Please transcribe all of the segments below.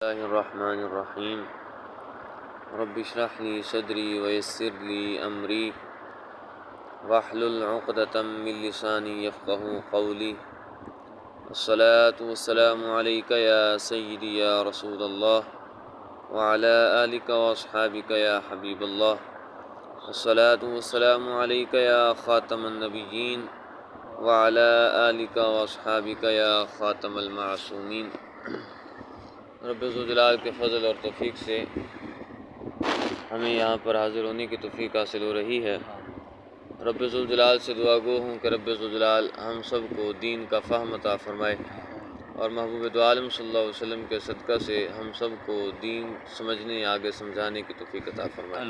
اللہ الرحمن الرحیم رب اشرح لی صدری ویسر لی امری واحلل عقدۃ من لسانی یفقہوا قولی الصلاۃ والسلام علیک یا سیدی یا رسول اللہ وعلی آلک واصحابک یا حبیب اللہ الصلاۃ والسلام علیک یا خاتم النبیین وعلی آلک واصحابک یا خاتم المعصومین۔ رب ذوالجلال کے فضل اور توفیق سے ہمیں یہاں پر حاضر ہونے کی توفیق حاصل ہو رہی ہے۔ رب ذوالجلال سے دعا گو ہوں کہ رب ذوالجلال ہم سب کو دین کا فہم عطا فرمائے اور محبوب دو عالم صلی اللہ علیہ وسلم کے صدقہ سے ہم سب کو دین سمجھنے آگے سمجھانے کی توفیق عطا فرمائے۔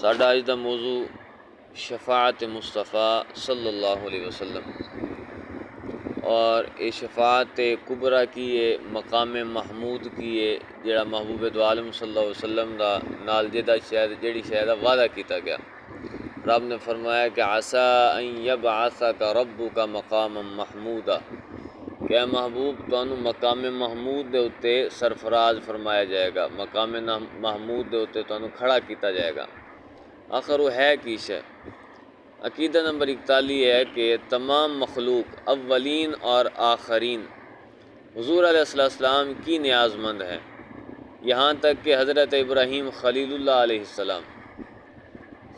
ساڈا اج دا موضوع شفاعت مصطفیٰ صلی اللہ علیہ وسلم اور یہ شفاعت کبریٰ کی ہے، مقام محمود کی ہے، جڑا محبوب دو عالم صلی اللہ علیہ وسلم دا نال جڑی شاید وعدہ کیتا گیا۔ رب نے فرمایا کہ عسیٰ ان یبعثک ربک مقاما محمودا، کہ اے محبوب تانوں مقام محمود دے اتے سرفراز فرمایا جائے گا، مقام محمود دے اتے تانوں کھڑا کیتا جائے گا۔ آخر وہ ہے کی شے؟ عقیدہ نمبر 41 ہے کہ تمام مخلوق اولین اور آخرین حضور علیہ السلام کی نیاز مند ہے، یہاں تک کہ حضرت ابراہیم خلیل اللہ علیہ السلام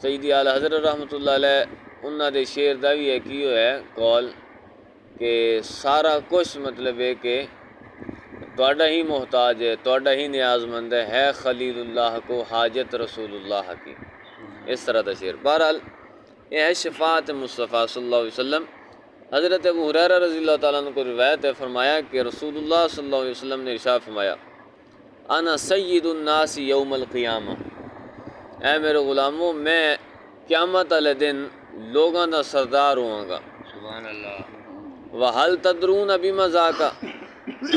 سیدی اعلی حضرت رحمۃ اللہ علیہ انہاں دے شعر دا بھی کیوں ہے قول کہ سارا کچھ مطلب ہے کہ تواڈا ہی محتاج ہے، تواڈا ہی نیاز مند ہے خلیل اللہ کو حاجت رسول اللہ کی، اس طرح دا شعر۔ بہرحال یہ ہے شفاعت مصطفیٰ صلی اللہ علیہ وسلم۔ حضرت ابو ہریرہ رضی اللہ تعالیٰ عنہ کو روایت ہے، فرمایا کہ رسول اللہ صلی اللہ علیہ وسلم نے ارشاد فرمایا انا سید الناس یوم القیامہ، اے میرے غلاموں میں قیامت والے دن لوگاں دا سردار ہوں گا۔ سبحان اللہ۔ وَهَلْ تَدْرُونَ بِمَا ذَاكَ،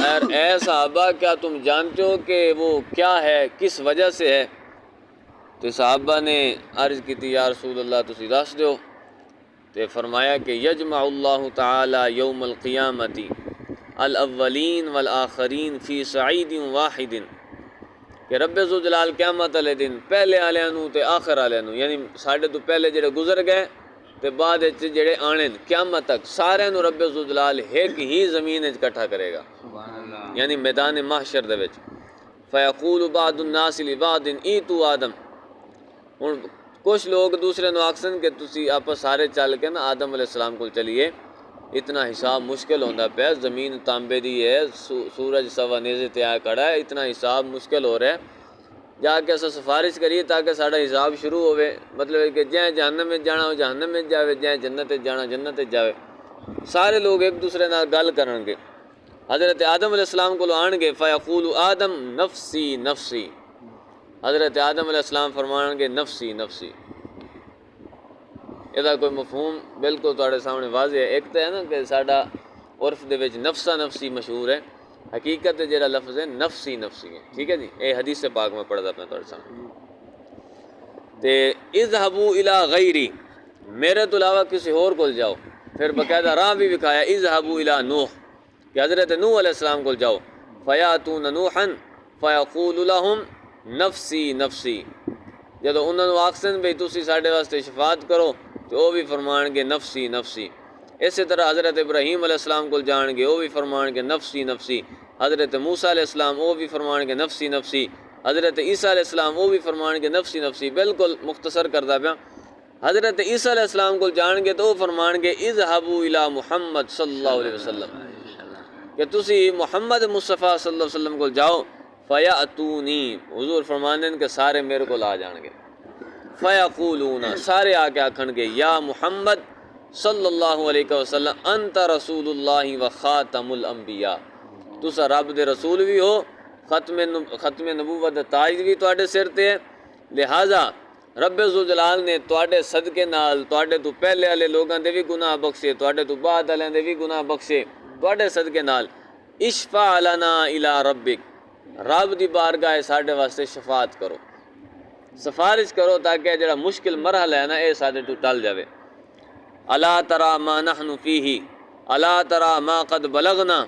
اور اے صحابہ کیا تم جانتے ہو کہ وہ کیا ہے، کس وجہ سے ہے؟ تو صحابہ نے عرض کی تھی یا رسول اللہ تسی دس دیو، تو فرمایا کہ یجمع اللہ تعالی یوم القیامت الاولین والآخرین فی صعید واحد، کہ رب ذوالجلال قیامت والے دن پہلے والے نوں تے آخر والے نوں، یعنی ساڈے تو پہلے جڑے گزر گئے تے بعد وچ جڑے آنے قیامت تک سارے نوں رب ذوالجلال ایک ہی زمین وچ اکٹھا کرے گا، سبحان اللہ۔ یعنی میدان محشر دے وچ۔ فیقول بعض الناس لبعض ایتوا آدم، ہن کچھ لوگ دوسرے نو آکھسن کہ تسی آپس سارے چل کے نا آدم علیہ السلام کو چلیے، اتنا حساب مشکل ہوندا پیا، زمین تانبے دی ہے، سورج سوا نیزے تے آ کھڑا ہے، اتنا حساب مشکل ہو رہا ہے، جا کے اسا سفارش کریے تاکہ ساڈا حساب شروع ہوئے، مطلب ہے کہ جائیں جہنم میں جانا ہو جہنم میں جاوے، جائیں جنت جانا جنت جاوے۔ سارے لوگ ایک دوسرے نال گل کرن گے، حضرت آدم علیہ السلام کو آن گے، فیقول آدم نفسی نفسی، حضرت آدم علیہ السلام فرمان گے نفسی نفسی۔ یہ کوئی مفہوم بالکل تواڈے سامنے واضح ہے۔ ایک تو ہے نا کہ ساڈا عرف دے وچ نفسا نفسی مشہور ہے، حقیقت جڑا لفظ ہے نفسی نفسی ہے، ٹھیک ہے جی، یہ حدیث پاک میں پڑھدا پیا تواڈے سامنے۔ تے اذهبوا الی غیری، میرے تو علاوہ کسی اور کول جاؤ، پھر باقاعدہ راہ بھی دکھایا اذهبوا الی نوح، کہ حضرت نوح علیہ السلام کول جاؤ، فیاتون نوحا فیقول لهم نفسی نفسی، جدو انہوں نے آکسن بھئی تسی ساڈے واسطے شفاعت کرو تو وہ بھی فرمان گے نفسی نفسی۔ اسی طرح حضرت ابراہیم علیہ السلام کو جان گے، وہ بھی فرمان گے نفسی نفسی۔ حضرت موسیٰ علیہ السلام وہ بھی فرمان گے نفسی نفسی۔ حضرت عیسیٰ علیہ السلام وہ بھی فرمان گے نفسی نفسی۔ بالکل مختصر کردہ پیا، حضرت عیسیٰ علیہ السلام کو جان گے تو وہ فرمان گے اذهبوا الی محمد صلی اللہ علیہ وسلم، کہ تسی محمد مصطفیٰ صلی اللہ علیہ وسلم کو جاؤ، فیاتونی، حضور فرماندے کہ سارے میرے کو آ جان گے، فیقولون، سارے آ کے آکھن گے یا محمد صلی اللہ علیہ وسلم انت رسول اللہ و خاتم الانبیاء، تسا رب دے رسول بھی ہو، ختم نبوت دا تاج بھی تواڈے سر تے ہے، لہٰذا رب ذوالجلال نے تواڈے صدقے نال تواڈے تو پہلے والے لوگاں دے بھی گناہ بخشے، تواڈے تو بعد والے دے بھی گناہ بخشے، تواڈے صدقے نال اشفع لنا الی ربک، رب دی بارگاہ ساڈے واسطے شفاعت کرو، سفارش کرو تاکہ جڑا مشکل مرحلہ ہے نا یہ ساڈے تو ٹل جاوے۔ الا تری ما نحن فیہ، الا تری ما قد بلغنا،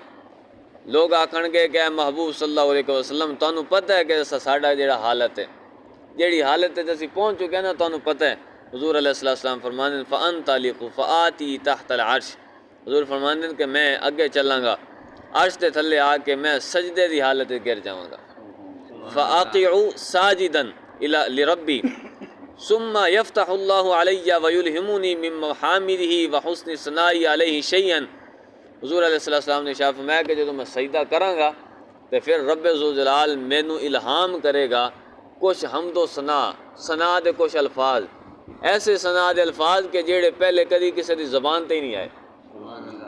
لوگ آکھن گے کہ اے محبوب صلی اللہ علیہ وسلم تانوں پتہ ہے کہ ساڈا جڑا حالت ہے جیڑی حالت تے اسی پہنچ چکے ہیں نا تانوں پتہ ہے. حضور علیہ السلام فرماندے ہیں فانت لق فآتی تحت العرش. حضور فرماندے ہیں کہ میں اگے چلاں گا عرش دے تھلے آ کے میں سجدے دی حالت گر جاواں گا. فاقع ساجدا لربی ثم يفتح الله علی ويلهمنی من محامده وحسن ثنائی علیہ شیئا. حضور علیہ السلام نے ارشاد فرمایا کہ جب میں سجدہ کراں گا تو پھر رب ذوالجلال مینوں الہام کرے گا کچھ حمد و ثنا دے کچھ الفاظ ایسے ثنا دے الفاظ کہ جیڑے پہلے کدی کسی دی زبان تے ہی نہیں آئے.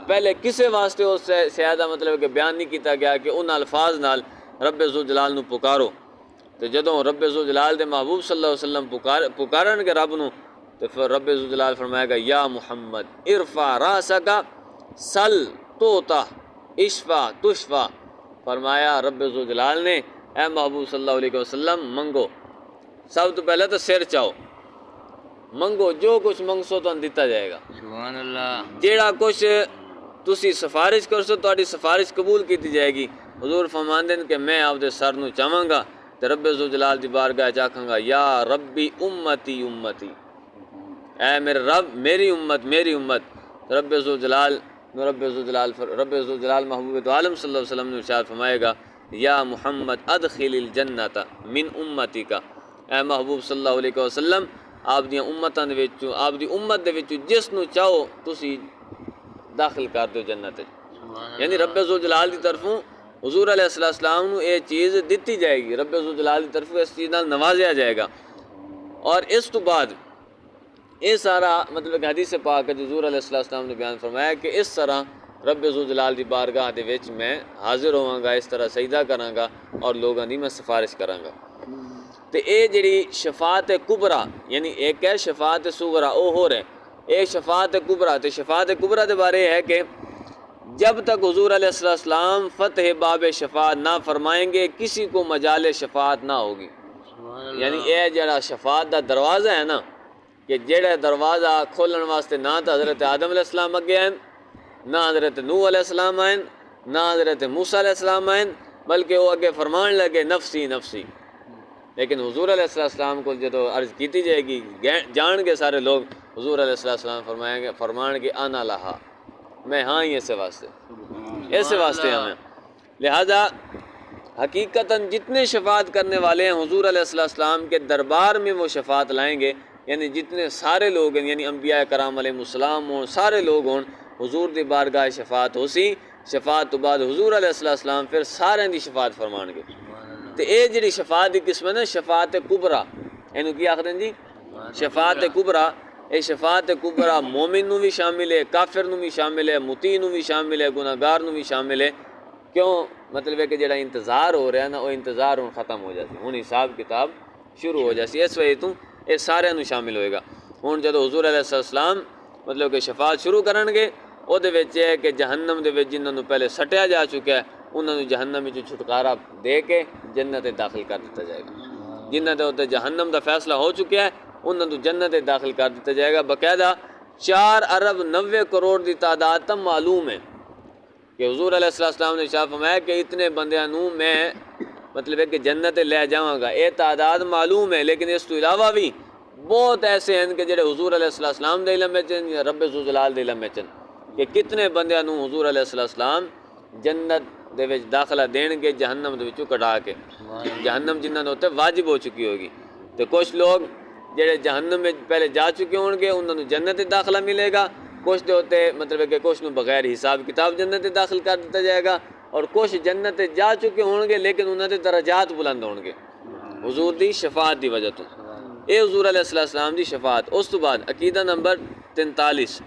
پہلے کسے واسطے اس سیادہ مطلب کہ بیان نہیں کیتا گیا کہ ان الفاظ نال رب ذوالجلال نو پکارو. تو جدوں رب ذوالجلال دے محبوب صلی اللہ علیہ وسلم پکارن گے رب نو تو پھر رب ذوالجلال فرمائے گا یا محمد ارفع راسک سل توتا اشفا تشفا. فرمایا رب ذوالجلال نے اے محبوب صلی اللہ علیہ وسلم منگو سب تو پہلے تو سر چاہو منگو جو کچھ منگسو تو دیتا جائے گا. سبحان اللہ. جیڑا کچھ تسی سفارش کرسو تہاڈی سفارش قبول کیتی جائے گی. حضور فرماندے ہیں کہ میں آپ دے سر نو چاہواں گا تے رب ذوالجلال دی بارگاہ چاکھاں گا یا ربی امتی امتی اے میرے رب میری امت. رب ذوالجلال محبوب تو عالم صلی اللہ علیہ وسلم نے ارشاد فرمائے گا یا محمد ادخل الجنت من امتی کا. اے محبوب صلی اللہ علیہ وسلم آپ دیاں امتاں دے وچوں آپ دی امت دے وچوں جس نو چاہو تسی داخل کر دیو جنت. یعنی رب ذوالجلال دی طرفوں حضور علیہ السلام نو یہ چیز دتی جائے گی. رب ذوالجلال دی طرفوں اس چیز نال نوازیا جائے گا. اور اس تو بعد یہ سارا مطلب کہ حدیث پاک ہے حضور علیہ السلام نے بیان فرمایا کہ اس طرح رب ذوالجلال دی بارگاہ دے وچ میں حاضر ہوواں گا اس طرح سجدہ کراں گا اور لوگاں دی میں سفارش کراں گا. تے اے جڑی شفاعت کبریٰ یعنی ایک ہے شفاعت صغریٰ او ہو رہے ایک شفاعت کبریٰ. تے شفاعت کبریٰ دے بارے ہے کہ جب تک حضور علیہ السلام فتح باب شفاعت نہ فرمائیں گے کسی کو مجال شفاعت نہ ہوگی. یعنی اے جڑا شفاعت دا دروازہ ہے نا کہ جڑا دروازہ کھولن واسطے نہ تو حضرت آدم علیہ السلام اگے آئیں نہ حضرت نوح علیہ السلام آئیں نہ حضرت موسیٰ علیہ السلام آئیں بلکہ وہ اگے فرمان لگے نفسی نفسی. لیکن حضور علیہ السلام کو جدو عرض کیتی جائے گی جان گے سارے لوگ حضور علیہ السلام فرمائیں گے انا لہا میں ہاں ہی ایسے واسطے ہمیں. لہذا حقیقتاً جتنے شفاعت کرنے والے ہیں حضور علیہ السلام کے دربار میں وہ شفاعت لائیں گے. یعنی جتنے سارے لوگ ہیں یعنی انبیاء کرام علیہ السلام ہوں سارے لوگ ہوں حضور دی بارگاہ شفاعت ہو سی. شفاعت تو بعد حضور علیہ السلام پھر سارے دی شفاعت فرمان گے. تو اے جڑی شفاعت دی قسم ہے نا شفاعت کبریٰ اینو کی آخدیں جی شفاعت کبریٰ. اے شفاعت کبریٰ مومن نو بھی شامل ہے کافر نو بھی شامل ہے مطیع نو بھی شامل ہے گناہگار نو بھی شامل ہے. کیوں مطلب ہے کہ جڑا انتظار ہو رہا ہے نا وہ انتظار ہوں ختم ہو جاتی ہوں حساب کتاب شروع ہو جاتی. اس وجہ تو یہ سارے نو شامل ہوئے گا. ہوں جدو حضور علیہ السلام مطلب کہ شفاعت شروع کرن گے وہ ہے کہ جہنم دے وچ جنہاں نو پہلے سٹیا جا چکا ہے انہوں نے جہنم وچ چھٹکارا دے کے جنت داخل کر دیتا جائے گا. جنہاں دے اوتے جہنم دا فیصلہ ہو چکا ہے انہوں نے جنت داخل کر دیتا جائے گا. باقاعدہ 4 ارب 90 کروڑ دی تعداد تم معلوم ہے کہ حضور علیہ السلام نے ارشاد فرمایا کہ اتنے بندیاں نو میں مطلب ہے کہ جنت لے جاواں گا. یہ تعداد معلوم ہے لیکن اس تو علاوہ بھی بہت ایسے ہیں کہ جڑے حضور علیہ السلام دے علم وچ یا رب ذوالجلال دے علم وچ کہ کتنے بندیاں نو حضور علیہ السلام جنت دے وچ داخلہ دین گے جہنم دے وچوں کڈا کے. جہنم جنہاں دے واجب ہو چکی ہوگی تو کچھ لوگ جڑے جہنم میں پہلے جا چکے ہون گے انہوں نے جنت داخلہ ملے گا. کچھ دے ہوتے مطلب ہے کہ کچھ نو بغیر حساب کتاب جنت داخل کر دیتا جائے گا اور کچھ جنت جا چکے ہون گے لیکن انہوں نے درجات بلند ہون گے حضور دی شفاعت دی وجہ تو. اے حضور علیہ السلام دی شفاعت. اس تو بعد عقیدہ نمبر 43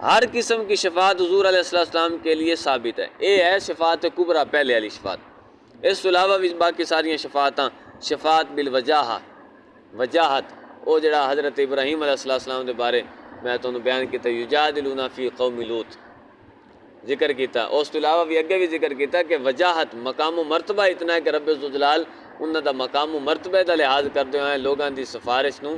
ہر قسم کی شفاعت حضور علیہ السلام کے لیے ثابت ہے. اے ہے شفاعت کبریٰ پہلے والی شفاعت. اس کے علاوہ بھی باقی ساری شفاعتاں شفاعت وجاہت او جڑا حضرت ابراہیم علیہ السلام دے بارے میں تمہیں بیان کیتا یجادلون فی قوم لوط ذکر کیتا. اس کے علاوہ بھی اگے بھی ذکر کیتا کہ وجاہت مقام و مرتبہ اتنا ہے کہ رب ذوالجلال انہاں دا مقام و مرتبہ دا لحاظ کردے ہوئے لوگاں دی سفارش نو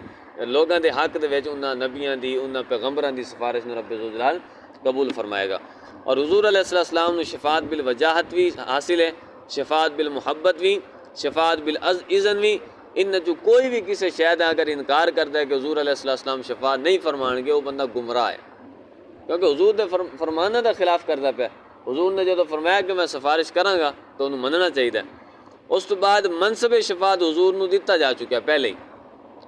لوگاں دے حق دے وچ انہاں نبیاں دی انہاں پیغمبراں دی سفارش نو رب ذوالجلال قبول فرمائے گا. اور حضور علیہ السلام نے شفاعت بالوجاہت بھی حاصل ہے، شفاعت بالمحبت بھی، شفاعت بالاذن بھی۔ ان جو کوئی بھی کسی شاید اگر انکار کرتا ہے کہ حضور علیہ السلام شفاعت نہیں فرمان گے، وہ بندہ گمراہ ہے، کیونکہ حضور نے فرمانا دا خلاف کرتا پیا۔ حضور نے جو فرمایا کہ میں سفارش کراں گا تو انہوں مننا چاہیے۔ اس تو بعد منصب شفاعت حضور نو دتا جا چکا پہلے ہی،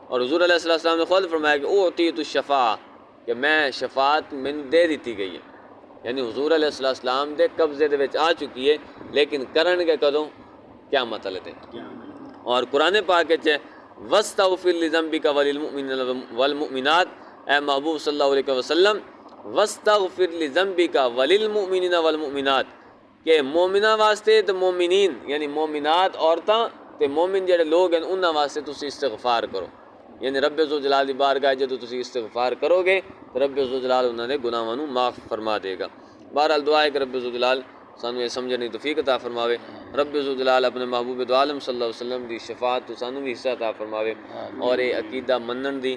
اور حضور علیہ السلام نے خود فرمایا کہ اعطیت الشفاعہ، کہ میں شفاعت میں دے دیتی گئی ہے، یعنی حضور علیہ السلام دے قبضے دے وچ آ چکی ہے، لیکن کرن گے کدوں؟ قیامت والے دن۔ اور قرآن پاک وچ ہے وَاسْتَغْفِرْ لِذَنبِكَ وَلِلْمُؤْمِنِينَ وَالْمُؤْمِنَاتِ، اے محبوب صلی اللہ علیہ وسلم وَاسْتَغْفِرْ لِذَنبِكَ وَلِلْمُؤْمِنِينَ وَالْمُؤْمِنَاتِ، کہ مومنہ واسطے تو مومنین یعنی مومنات عورتاں تے مومن جڑے لوگ ہیں انہاں واسطے تسی استغفار کرو، یعنی رب ذوالجلال دی بارگاہ جدوں تسی استغفار کرو گے تو رب ذوالجلال انہاں دے گناہاں نوں معاف فرما دے گا۔ بہرحال دعا ہے کہ رب ذوالجلال سانوں یہ سمجھنے کی توفیق عطا فرماوے، رب ذوالجلال اپنے محبوب دو عالم صلی اللہ علیہ وسلم دی شفاعت تو سانوں بھی حصہ عطا فرماوے، اور یہ عقیدہ منن دی